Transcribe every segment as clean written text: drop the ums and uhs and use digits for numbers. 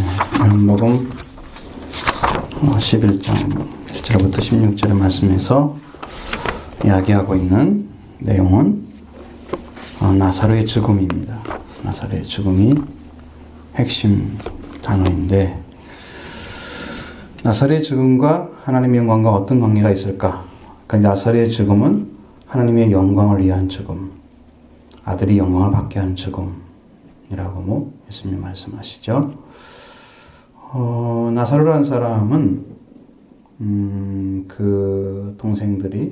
요한복음 11장 1절부터 16절의 말씀에서 이야기하고 있는 내용은 나사로의 죽음입니다. 나사로의 죽음이 핵심 단어인데, 나사로의 죽음과 하나님의 영광과 어떤 관계가 있을까? 그러니까 나사로의 죽음은 하나님의 영광을 위한 죽음, 아들이 영광을 받게 하는 죽음이라고 예수님 말씀하시죠. 나사로라는 사람은 그 동생들이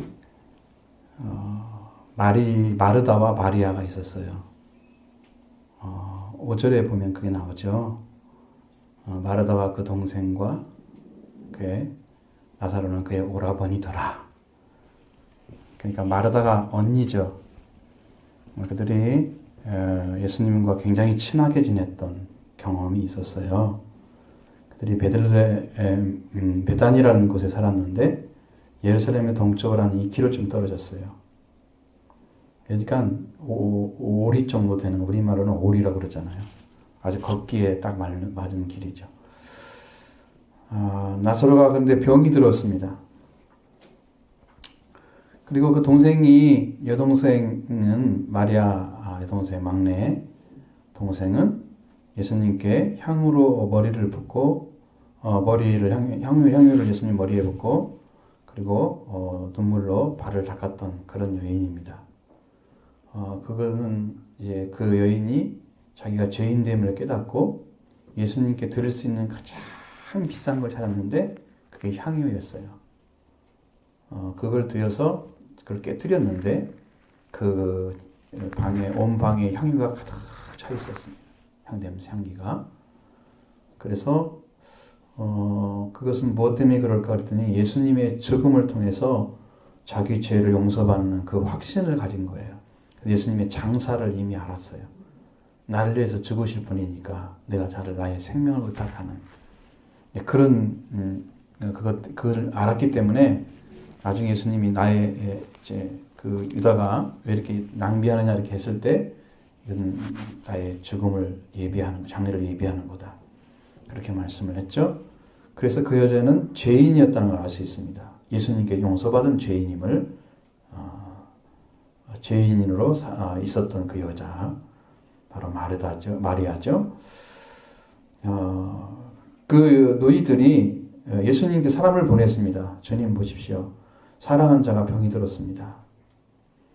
마르다와 마리아가 있었어요. 5절에 보면 그게 나오죠. 마르다와 그 동생과 나사로는 그의 오라버니더라. 그러니까 마르다가 언니죠. 그들이 예수님과 굉장히 친하게 지냈던 경험이 있었어요. 그들이 베단이라는 곳에 살았는데 예루살렘의 동쪽으로 한 2km쯤 떨어졌어요. 그러니까 오리 정도 되는, 우리말로는 오리라고 그러잖아요. 아주 걷기에 딱 맞은 길이죠. 나사로가 그런데 병이 들었습니다. 그리고 그 동생이, 여동생은 마리아 여동생, 막내 동생은 예수님께 향유로 머리를 붓고, 향유를 예수님 머리에 붓고, 그리고 눈물로 발을 닦았던 그런 여인입니다. 그거는 이제 그 여인이 자기가 죄인됨을 깨닫고 예수님께 드릴 수 있는 가장 비싼 걸 찾았는데 그게 향유였어요. 그걸 드려서 그걸 깨뜨렸는데 그 방에, 온 방에 향유가 가득 차 있었습니다. 향냄새, 향기가. 그래서 그것은 무엇 때문에 그럴까 그랬더니 예수님의 죽음을 통해서 자기 죄를 용서받는 그 확신을 가진 거예요. 예수님의 장사를 이미 알았어요. 나를 위해서 죽으실 분이니까 내가 나의 생명을 의탁하는 그런 그걸 알았기 때문에 나중에 예수님이 나의 그 유다가 왜 이렇게 낭비하느냐 이렇게 했을 때 이건 나의 죽음을 예비하는, 장례를 예비하는 거다, 그렇게 말씀을 했죠. 그래서 그 여자는 죄인이었다는 걸 알 수 있습니다. 예수님께 용서받은 죄인임을, 죄인으로 있었던 그 여자, 바로 마리아죠. 그 노이들이 예수님께 사람을 보냈습니다. 주님 보십시오, 사랑하는 자가 병이 들었습니다.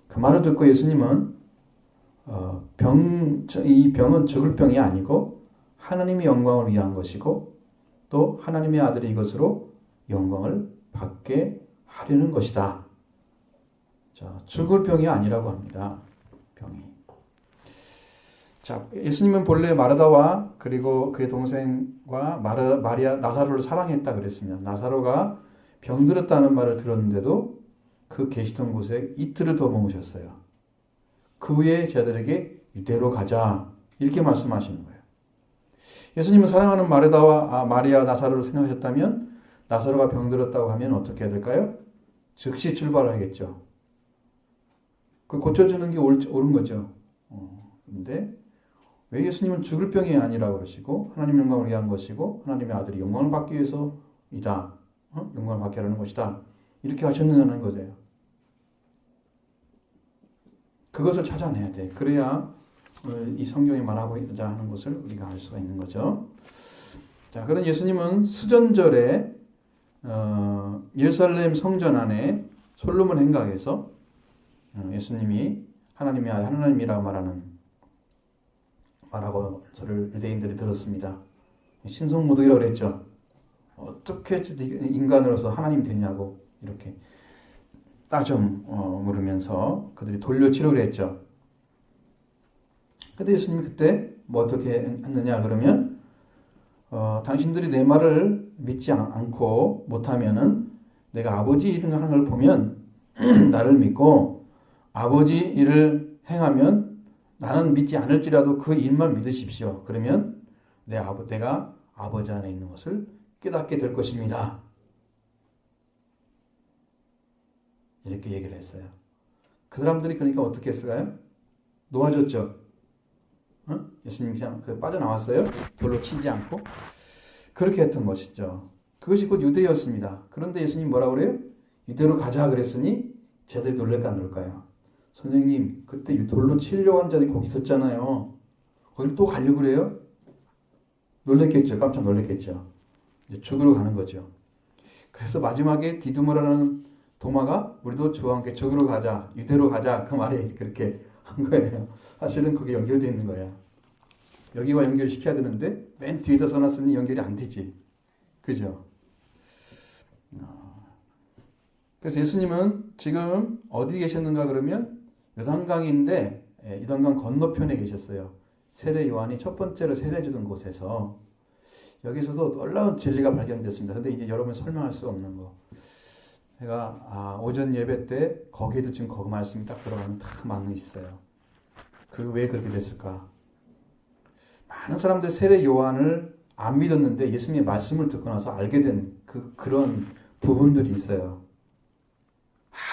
그 말을 듣고 예수님은 이 병은 죽을 병이 아니고 하나님의 영광을 위한 것이고 또 하나님의 아들이 이것으로 영광을 받게 하려는 것이다. 자, 죽을 병이 아니라고 합니다. 병이. 자, 예수님은 본래 마르다와 그리고 그의 동생과 마리아, 나사로를 사랑했다 그랬습니다. 나사로가 병들었다는 말을 들었는데도 그 계시던 곳에 이틀을 더 머무셨어요. 그 후에 제자들에게 유대로 가자, 이렇게 말씀하시는 거예요. 예수님은 사랑하는 마리아, 나사로를 생각하셨다면 나사로가 병들었다고 하면 어떻게 해야 될까요? 즉시 출발하겠죠. 그 고쳐주는 게 옳은 거죠. 그런데 왜 예수님은 죽을 병이 아니라고 그러시고 하나님 영광을 위한 것이고 하나님의 아들이 영광을 받기 위해서이다, 영광을 받게 하려는 것이다, 이렇게 하셨느냐는 거죠. 그것을 찾아내야 돼. 그래야 이 성경이 말하고자 하는 것을 우리가 알 수가 있는 거죠. 자, 그런 예수님은 수전절에 예루살렘 성전 안에 솔로몬 행각에서 예수님이 하나님의 아들, 하나님이라고 말하고 저를 유대인들이 들었습니다. 신성모독이라고 그랬죠. 어떻게 인간으로서 하나님 되냐고 이렇게 따져 물으면서 그들이 돌려치려고 그랬죠. 그런데 예수님이 그때 어떻게 했느냐 그러면 당신들이 내 말을 믿지 않고 못하면은 내가 아버지 일을 하는 걸 보면 나를 믿고 아버지 일을 행하면 나는 믿지 않을지라도 그 일만 믿으십시오. 그러면 내가 아버지 안에 있는 것을 깨닫게 될 것입니다. 이렇게 얘기를 했어요. 그 사람들이 그러니까 어떻게 했을까요? 놓아줬죠. 예수님 그냥 빠져나왔어요. 돌로 치지 않고. 그렇게 했던 것이죠. 그것이 곧 유대였습니다. 그런데 예수님 뭐라고 그래요? 유대로 가자 그랬으니 제자들이 놀랄까 안 놀까요? 선생님 그때 돌로 치려고 하는 자들이 거기 있었잖아요. 거기를 또 가려고 그래요? 놀랬겠죠. 깜짝 놀랬겠죠. 이제 죽으러 가는 거죠. 그래서 마지막에 디두모라는 도마가 우리도 주와 함께 죽으러 가자, 유대로 가자 그 말에 그렇게 한 거예요. 사실은 그게 연결되어 있는 거야. 여기와 연결시켜야 되는데 맨 뒤에다 써놨으니 연결이 안 되지. 그죠? 그래서 예수님은 지금 어디 계셨는가 그러면 요단강인데 요단강 건너편에 계셨어요. 세례 요한이 첫 번째로 세례 주던 곳에서 여기서도 놀라운 진리가 발견됐습니다. 근데 이제 여러분 설명할 수 없는 거. 제가 오전 예배 때 거기에도 지금 거기 말씀이 딱 들어가면 다 맞는 있어요. 그 왜 그렇게 됐을까? 많은 사람들 세례 요한을 안 믿었는데 예수님의 말씀을 듣고 나서 알게 된 그런 부분들이 있어요.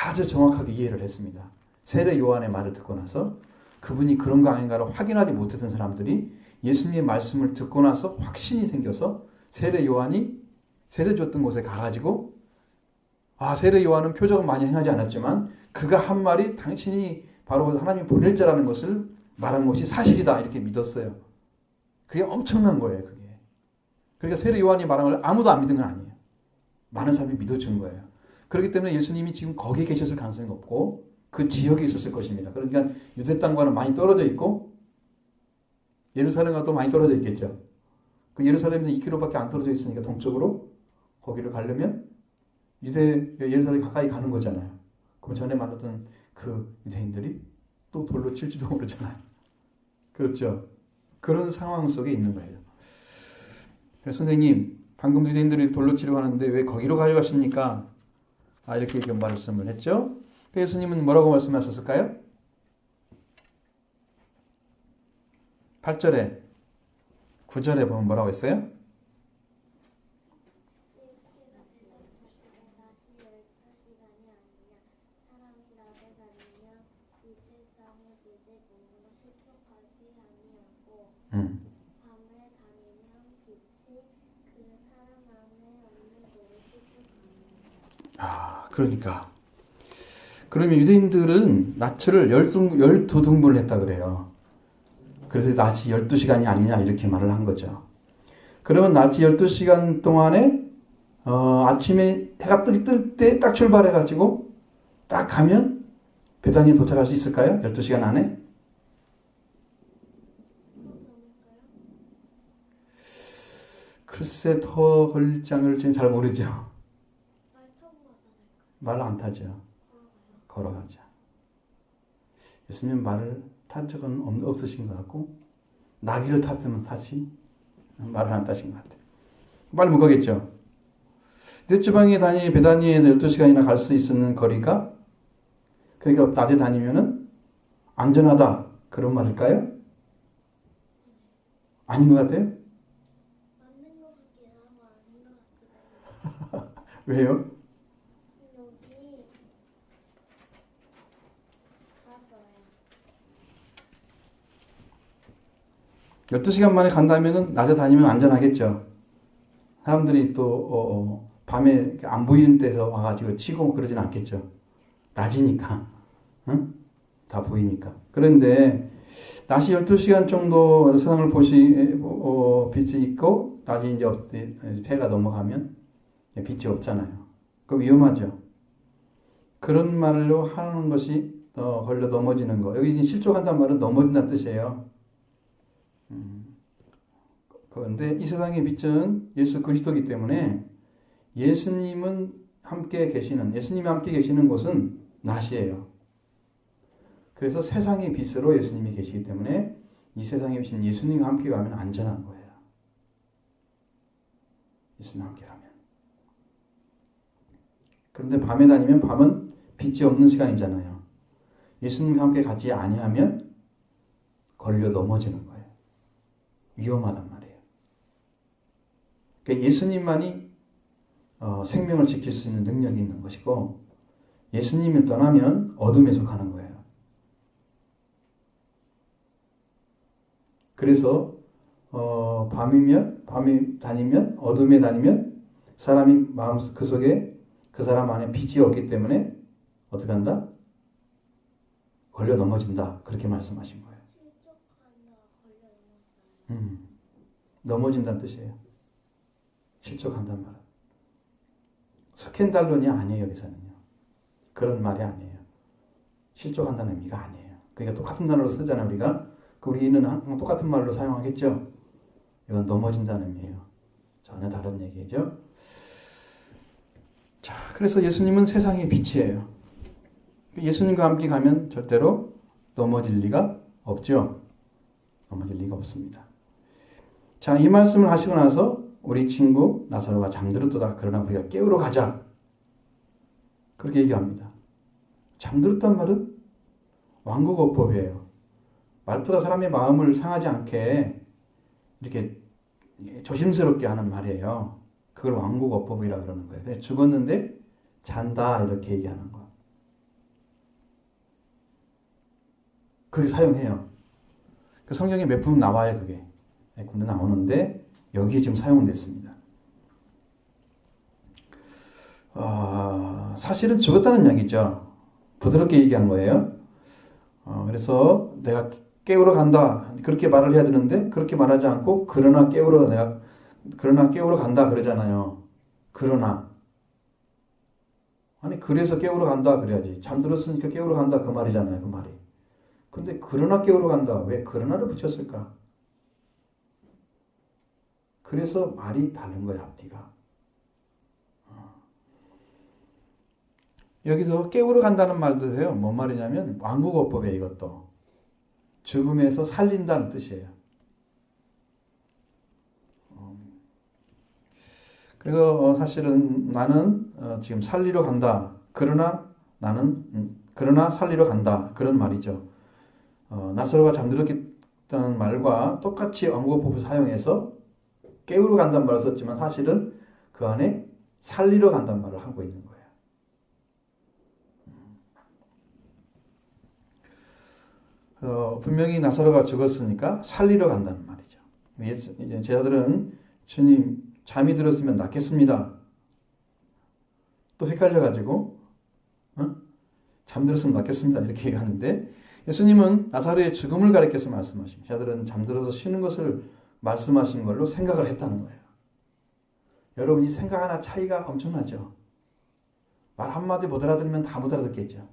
아주 정확하게 이해를 했습니다. 세례 요한의 말을 듣고 나서 그분이 그런 거 아닌가를 확인하지 못했던 사람들이 예수님의 말씀을 듣고 나서 확신이 생겨서 세례 요한이 세례 줬던 곳에 가가지고 세례 요한은 표적은 많이 행하지 않았지만 그가 한 말이 당신이 바로 하나님이 보낼 자라는 것을 말한 것이 사실이다 이렇게 믿었어요. 그게 엄청난 거예요. 그게. 그러니까 세례 요한이 말한 걸 아무도 안 믿은 건 아니에요. 많은 사람이 믿어준 거예요. 그렇기 때문에 예수님이 지금 거기에 계셨을 가능성이 높고 그 지역에 있었을 것입니다. 그러니까 유대 땅과는 많이 떨어져 있고 예루살렘과 또 많이 떨어져 있겠죠. 그 예루살렘에서 2km밖에 안 떨어져 있으니까 동쪽으로 거기를 가려면 예루살렘 가까이 가는 거잖아요. 그럼 전에 만났던 그 유대인들이 또 돌로 칠지도 모르잖아요. 그렇죠. 그런 상황 속에 있는 거예요. 그래서 선생님 방금 유대인들이 돌로 치려고 하는데 왜 거기로 가져가십니까? 이렇게 말씀을 했죠. 예수님은 뭐라고 말씀하셨을까요? 8절에 9절에 보면 뭐라고 했어요? 그러니까 그러면 유대인들은 낮을 12등분을 했다 그래요. 그래서 낮이 12시간이 아니냐 이렇게 말을 한 거죠. 그러면 낮이 12시간 동안에 아침에 해가 뜰 때 딱 출발해가지고 딱 가면 베다니에 도착할 수 있을까요? 12시간 안에? 글쎄 더 걸릴장을 지금 잘 모르죠. 말을 안 타죠. 걸어가죠. 예수님 말을 탄 적은 없으신 것 같고 나귀를 탔으면 타지 말을 안 타신 것 같아요. 빨리 못 가겠죠. 유대지방에 베다니에서 12시간이나 갈 수 있는 거리가 그러니까 낮에 다니면은 안전하다 그런 말일까요? 아닌 것 같아요? 맞는 것 같긴 하고 아닌 것 같긴 해요. 왜요? 여기 12시간 만에 간다면 낮에 다니면 안전하겠죠. 사람들이 또 밤에 안 보이는 데서 와가지고 치고 그러진 않겠죠. 낮이니까. 응? 다 보이니까. 그런데 낮이 12시간 정도 세상을 빛이 있고 낮이 이제 해가 넘어가면 빛이 없잖아요. 그럼 위험하죠. 그런 말로 하는 것이 걸려 넘어지는 거. 여기 실족한다는 말은 넘어진다는 뜻이에요. 그런데 이 세상의 빛은 예수 그리스도이기 때문에 예수님이 함께 계시는 곳은 낮이에요. 그래서 세상의 빛으로 예수님이 계시기 때문에 이 세상의 빛은 예수님과 함께 가면 안전한 거예요. 예수님과 함께 가면. 그런데 밤에 다니면 밤은 빛이 없는 시간이잖아요. 예수님과 함께 가지 아니하면 걸려 넘어지는 거예요. 위험하단 말이에요. 그러니까 예수님만이 생명을 지킬 수 있는 능력이 있는 것이고 예수님을 떠나면 어둠에 속하는 거예요. 그래서 밤이 다니면 어둠에 다니면 사람이 마음 그 속에 그 사람 안에 빛이 없기 때문에 어떻게 한다? 걸려 넘어진다. 그렇게 말씀하신 거예요. 실족한다 걸려 넘었어요. 넘어진다는 뜻이에요. 실족한다는 말은. 스캔달론이 아니에요. 여기서는요. 그런 말이 아니에요. 실족한다는 의미가 아니에요. 그러니까 똑같은 단어로 쓰잖아요. 우리는 항상 똑같은 말로 사용하겠죠. 이건 넘어진다는 의미예요. 전혀 다른 얘기죠. 자, 그래서 예수님은 세상의 빛이에요. 예수님과 함께 가면 절대로 넘어질 리가 없죠. 넘어질 리가 없습니다. 자, 이 말씀을 하시고 나서 우리 친구 나사로가 잠들었도다. 그러나 우리가 깨우러 가자. 그렇게 얘기합니다. 잠들었단 말은 완고거법이에요. 말투가 사람의 마음을 상하지 않게 이렇게 조심스럽게 하는 말이에요. 그걸 완고거법이라 그러는 거예요. 그래서 죽었는데 잔다 이렇게 얘기하는 거. 그렇게 사용해요. 그 성경에 몇 분 나와요, 그게. 몇 군데 나오는데 여기에 지금 사용됐습니다. 사실은 죽었다는 이야기죠. 부드럽게 얘기한 거예요. 그래서 내가 깨우러 간다. 그렇게 말을 해야 되는데 그렇게 말하지 않고 그러나 깨우러 간다 그러잖아요. 그러나 아니 그래서 깨우러 간다 그래야지. 잠들었으니까 깨우러 간다 그 말이잖아요. 그 말이. 근데 그러나 깨우러 간다. 왜 그러나를 붙였을까? 그래서 말이 다른 거야, 앞뒤가. 여기서 깨우러 간다는 말도 세요. 뭔 말이냐면 완고거법이에요, 이것도. 죽음에서 살린다는 뜻이에요. 그래서 사실은 나는 지금 살리러 간다. 그러나 살리러 간다. 그런 말이죠. 나사로가 잠들었다는 말과 똑같이 완고거법을 사용해서 깨우러 간다는 말을 썼지만 사실은 그 안에 살리러 간다는 말을 하고 있는 거예요. 분명히 나사로가 죽었으니까 살리러 간다는 말이죠. 이제 제자들은 주님 잠이 들었으면 낫겠습니다. 또 헷갈려가지고 잠들었으면 낫겠습니다. 이렇게 얘기하는데 예수님은 나사로의 죽음을 가리켜서 말씀하십니다. 제자들은 잠들어서 쉬는 것을 말씀하신 걸로 생각을 했다는 거예요. 여러분 이 생각 하나 차이가 엄청나죠. 말 한마디 못 알아들으면 다 못 알아듣겠죠.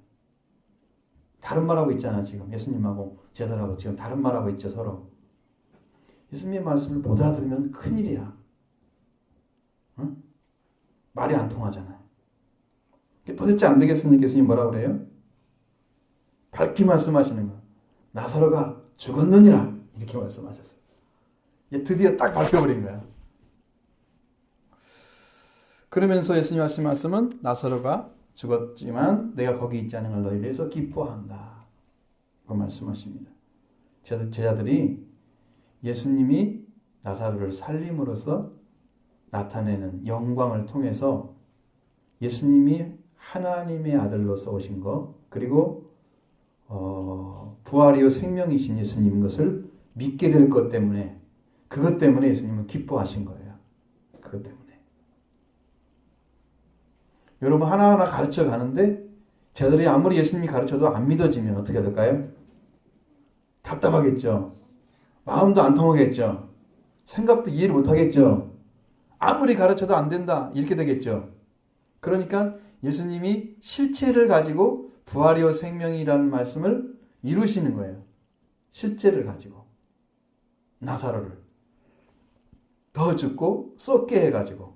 다른 말하고 있잖아 지금. 예수님하고 제자들하고 지금 다른 말하고 있죠 서로. 예수님의 말씀을 못 알아들으면 큰일이야. 응? 말이 안 통하잖아요. 도대체 안 되겠으니까 예수님 뭐라고 그래요? 밝히 말씀하시는 거야. 나사로가 죽었느니라 이렇게 말씀하셨어요. 드디어 딱 밝혀버린 거야. 그러면서 예수님 하신 말씀은 나사로가 죽었지만 내가 거기 있지 않은 걸 너희를 위해서 기뻐한다. 그 말씀하십니다. 제자들이 예수님이 나사로를 살림으로써 나타내는 영광을 통해서 예수님이 하나님의 아들로서 오신 것 그리고 부활이요 생명이신 예수님인 것을 믿게 될 것 때문에 그것 때문에 예수님은 기뻐하신 거예요. 그것 때문에. 여러분 하나하나 가르쳐 가는데 제자들이 아무리 예수님이 가르쳐도 안 믿어지면 어떻게 될까요? 답답하겠죠. 마음도 안 통하겠죠. 생각도 이해를 못 하겠죠. 아무리 가르쳐도 안 된다. 이렇게 되겠죠. 그러니까 예수님이 실체를 가지고 부활이요 생명이라는 말씀을 이루시는 거예요. 실제를 가지고. 나사로를 더 죽고 썩게 해가지고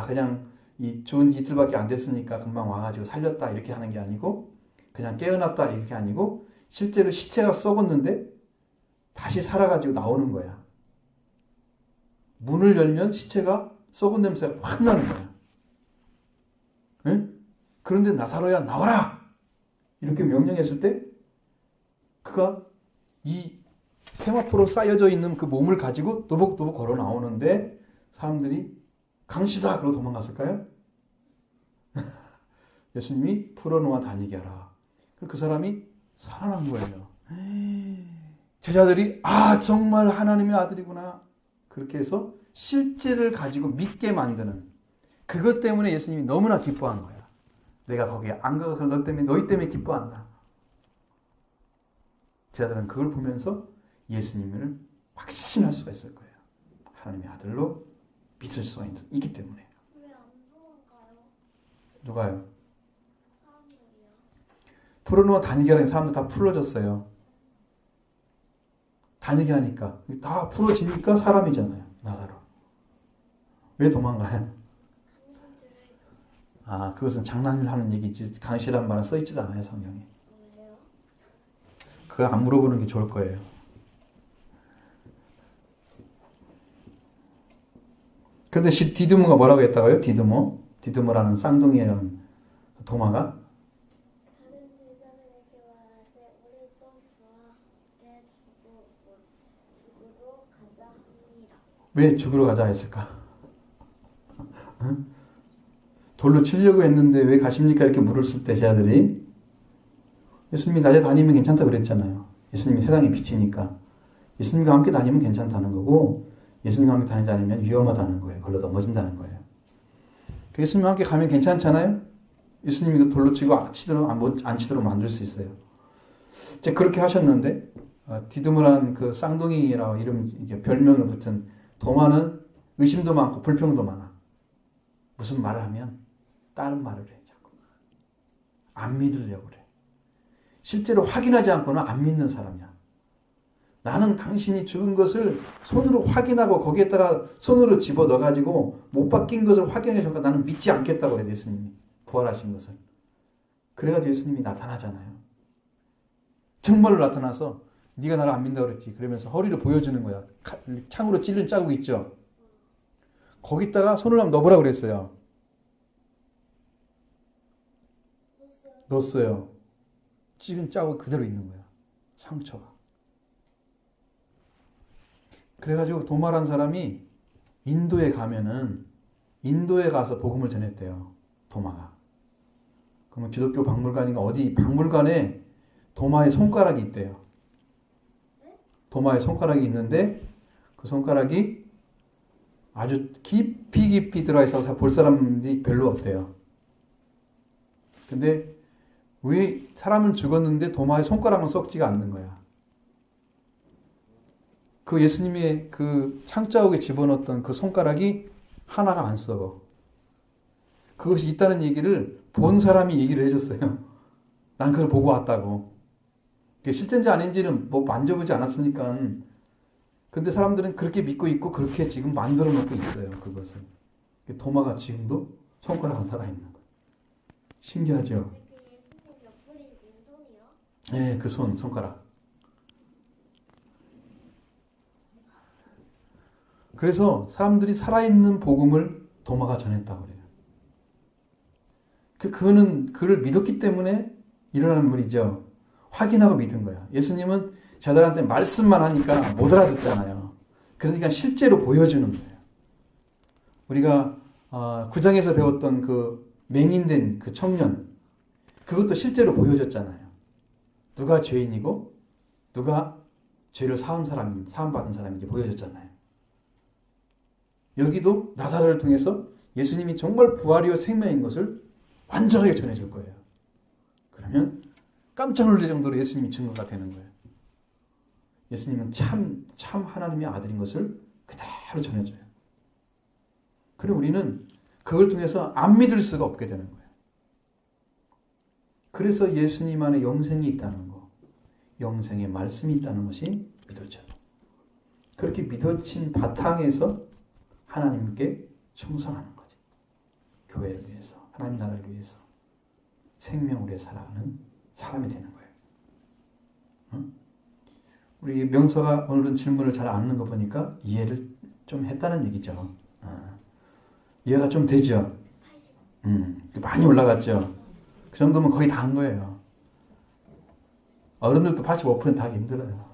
그냥 이 좋은 이틀밖에 안 됐으니까 금방 와가지고 살렸다 이렇게 하는 게 아니고 그냥 깨어났다 이렇게 아니고 실제로 시체가 썩었는데 다시 살아가지고 나오는 거야. 문을 열면 시체가 썩은 냄새가 확 나는 거야. 응? 그런데 나사로야 나와라! 이렇게 명령했을 때 그가 이 세마포로 쌓여져 있는 그 몸을 가지고 또복또복 걸어 나오는데 사람들이 강시다! 그러고 도망갔을까요? 예수님이 풀어놓아 다니게 하라. 그 사람이 살아난 거예요. 제자들이 정말 하나님의 아들이구나. 그렇게 해서 실제를 가지고 믿게 만드는 그것 때문에 예수님이 너무나 기뻐한 거야. 내가 거기에 안 가서 너희 때문에 기뻐한다. 제자들은 그걸 보면서 예수님을 확신할 수가 있을 거예요. 하나님의 아들로 믿을 수가 있기 때문에. 왜 안 도망가요? 누가요? 사람들이요. 풀어놓아 다니게 하는 사람들 다 풀어졌어요. 다니게 하니까 다 풀어지니까 사람이잖아요. 나사로. 왜 도망가요? 아, 그것은 장난을 하는 얘기지 강실한 말은 써있지도 않아요, 성경에. 왜요? 그거 안 물어보는 게 좋을 거예요. 그런데 디드모가 뭐라고 했다고요? 디드모라는 쌍둥이라는 도마가 다른 제자들에게 말하되 우리 또 주와 죽으러 가자 하니라. 왜 죽으러 가자 했을까? 응? 돌로 치려고 했는데 왜 가십니까? 이렇게 물었을 때 제자들이 예수님이 낮에 다니면 괜찮다 그랬잖아요. 예수님이 세상에 비치니까 예수님과 함께 다니면 괜찮다는 거고 예수님과 함께 다니지 않으면 위험하다는 거예요. 걸러 넘어진다는 거예요. 예수님과 함께 가면 괜찮잖아요. 예수님이 그 돌로 치고 안 치도록 만들 수 있어요. 이제 그렇게 하셨는데 디드모라는 그 쌍둥이라고 이름 이제 별명을 붙은 도마는 의심도 많고 불평도 많아. 무슨 말을 하면 다른 말을 해. 자꾸. 안 믿으려고 그래. 실제로 확인하지 않고는 안 믿는 사람이야. 나는 당신이 죽은 것을 손으로 확인하고 거기에다가 손으로 집어 넣어가지고 못 바뀐 것을 확인해 주니까 나는 믿지 않겠다고 그래요. 예수님이. 부활하신 것을. 그래가지고 예수님이 나타나잖아요. 정말로 나타나서 네가 나를 안 믿는다고 그랬지. 그러면서 허리를 보여주는 거야. 창으로 찔린 자국 있죠. 거기다가 손을 한번 넣어보라고 그랬어요. 넣었어요. 찍은 자국 그대로 있는 거야. 상처가. 그래가지고 도마란 사람이 인도에 가면은 인도에 가서 복음을 전했대요. 도마가. 그러면 기독교 박물관인가 어디 박물관에 도마의 손가락이 있대요. 도마의 손가락이 있는데 그 손가락이 아주 깊이 들어가 있어서 볼 사람들이 별로 없대요. 근데 왜 사람은 죽었는데 도마의 손가락은 썩지가 않는 거야. 그 예수님의 그 창자국에 집어넣었던 그 손가락이 하나가 안 썩어. 그것이 있다는 얘기를 본 사람이 얘기를 해줬어요. 난 그걸 보고 왔다고. 실제인지 아닌지는 뭐 만져보지 않았으니까. 근데 사람들은 그렇게 믿고 있고 그렇게 지금 만들어 놓고 있어요. 그것을. 도마가 지금도 손가락은 살아있는 거예요. 신기하죠? 예수님 옆구리 왼손이요? 네, 그 손가락. 그래서 사람들이 살아있는 복음을 도마가 전했다고 그래요. 그거는 그를 믿었기 때문에 일어나는 일이죠. 확인하고 믿은 거야. 예수님은 저들한테 말씀만 하니까 못 알아듣잖아요. 그러니까 실제로 보여주는 거예요. 우리가 9장에서 배웠던 그 맹인된 그 청년, 그것도 실제로 보여줬잖아요. 누가 죄인이고 누가 죄를 사함받은 사람인지 보여줬잖아요. 여기도 나사렛을 통해서 예수님이 정말 부활이요 생명인 것을 완전하게 전해줄 거예요. 그러면 깜짝 놀랄 정도로 예수님이 증거가 되는 거예요. 예수님은 참 하나님의 아들인 것을 그대로 전해줘요. 그리고 우리는 그걸 통해서 안 믿을 수가 없게 되는 거예요. 그래서 예수님 안에 영생이 있다는 거, 영생의 말씀이 있다는 것이 믿어져요. 그렇게 믿어진 바탕에서 하나님께 충성하는 거지. 교회를 위해서, 하나님 나라를 위해서 생명을 위해 살아가는 사람이 되는 거예요. 응? 우리 명서가 오늘은 질문을 잘 안 넣는 거 보니까 이해를 좀 했다는 얘기죠. 이해가 좀 되죠? 많이 올라갔죠? 그 정도면 거의 다 한 거예요. 어른들도 85% 하기 힘들어요.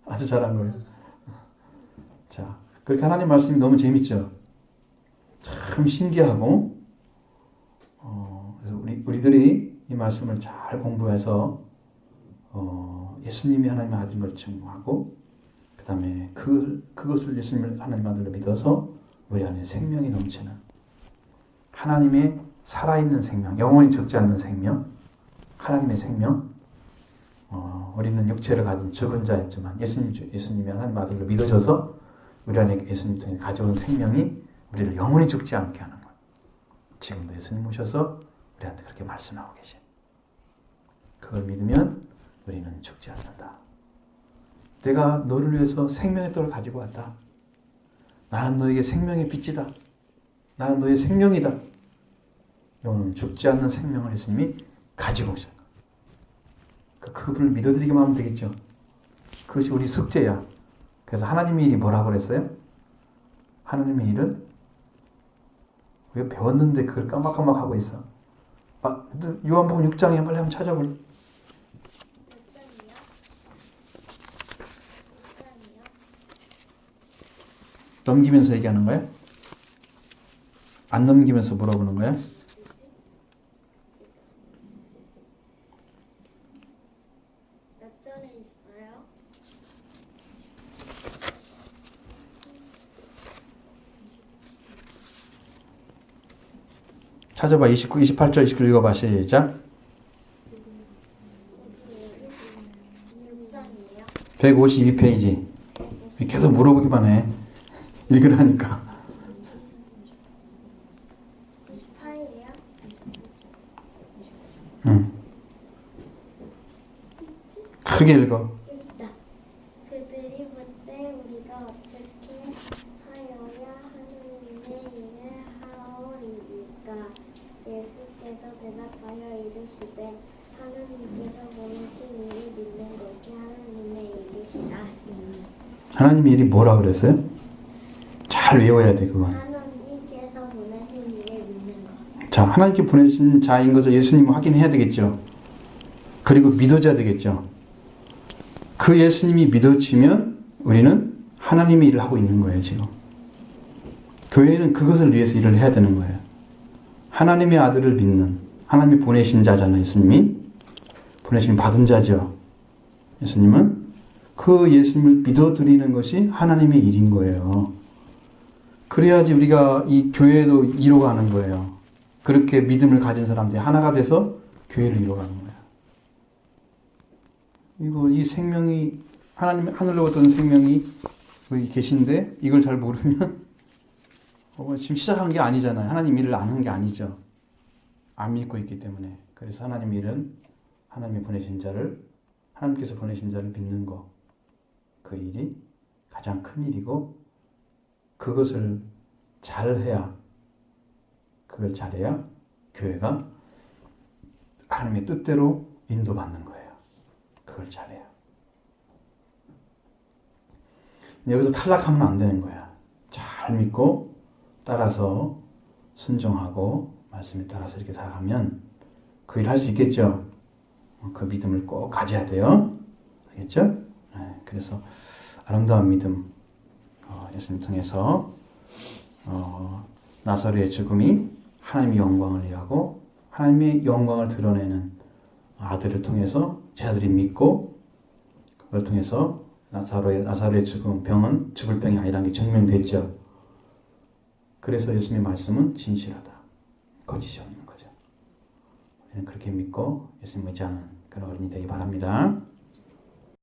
아주 잘한 거예요. 자, 그렇게 하나님 말씀이 너무 재밌죠? 참 신기하고, 그래서 우리들이 이 말씀을 잘 공부해서, 예수님이 하나님의 아들인 걸 증거하고, 그 다음에 그것을 예수님을 하나님 아들로 믿어서 우리 안에 생명이 넘치는 하나님의 살아있는 생명, 영원히 죽지 않는 생명, 하나님의 생명. 우리는 육체를 가진 죽은 자였지만 예수님이 하나님 아들로 믿어져서 우리 안에 예수님 통해 가져온 생명이 우리를 영원히 죽지 않게 하는 거예요. 지금도 예수님 오셔서 우리한테 그렇게 말씀하고 계신. 그걸 믿으면 우리는 죽지 않는다. 내가 너를 위해서 생명의 떡을 가지고 왔다. 나는 너에게 생명의 빛이다. 나는 너의 생명이다. 영원히 죽지 않는 생명을 예수님이 가지고 오신 거예요. 그분을 믿어드리기만 하면 되겠죠. 그것이 우리 숙제야. 그래서 하나님의 일이 뭐라고 그랬어요? 하나님의 일은 왜 배웠는데 그걸 까막까막하고 있어. 요한복음 6장에 빨리 한번 찾아볼래? 넘기면서 얘기하는 거야? 안 넘기면서 물어보는 거야? 몇 절에 있어요? 찾아봐. 29, 28절, 29 읽어봐. 시작. 6장이에요? 152페이지. 계속 물어보기만 해. 읽으라니까. 28이에요? 응. 크게 읽어. 여기다. 그들이 묻되 우리가 어떻게 하여야 하느님의 일을 하오리이까. 예수께서 대답하여 이르시되 하느님께서 보내신 일을 믿는 것이 하느님의 일이시라 하시니. 하나님의 일이 뭐라 그랬어요? 잘 외워야 돼, 그건. 하나님께서 보내신 일을 믿는 것. 자, 하나님께 보내신 자인 것을 예수님을 확인해야 되겠죠. 그리고 믿어줘야 되겠죠. 그 예수님이 믿어지면 우리는 하나님의 일을 하고 있는 거예요, 지금. 교회는 그것을 위해서 일을 해야 되는 거예요. 하나님의 아들을 믿는, 하나님이 보내신 자잖아요, 예수님이. 보내신 받은 자죠. 예수님은 그 예수님을 믿어드리는 것이 하나님의 일인 거예요. 그래야지 우리가 이 교회도 이뤄가는 거예요. 그렇게 믿음을 가진 사람들이 하나가 돼서 교회를 이뤄가는 거예요. 이 생명이 하나님 하늘로부터 온 생명이 여기 계신데 이걸 잘 모르면 지금 시작한 게 아니잖아요. 하나님 일을 안 한 게 아니죠. 안 믿고 있기 때문에. 그래서 하나님 일은 하나님이 보내신 자를 하나님께서 보내신 자를 믿는 거. 그 일이 가장 큰 일이고 그것을 잘해야 그걸 잘해야 교회가 하나님의 뜻대로 인도받는 거예요. 그걸 잘해야. 여기서 탈락하면 안 되는 거야. 잘 믿고 따라서 순종하고 말씀에 따라서 이렇게 살아가면 그 일 할 수 있겠죠. 그 믿음을 꼭 가져야 돼요. 알겠죠? 네, 그래서 아름다운 믿음 예수님 통해서 나사로의 죽음이 하나님의 영광을 일하고 하나님의 영광을 드러내는 아들을 통해서 제자들이 믿고 그걸 통해서 나사로의 죽음 병은 죽을 병이 아니라는 게 증명됐죠. 그래서 예수님의 말씀은 진실하다. 거짓이 없는 거죠. 우리는 그렇게 믿고 예수님 의지하는 그런 어린이 되기 바랍니다.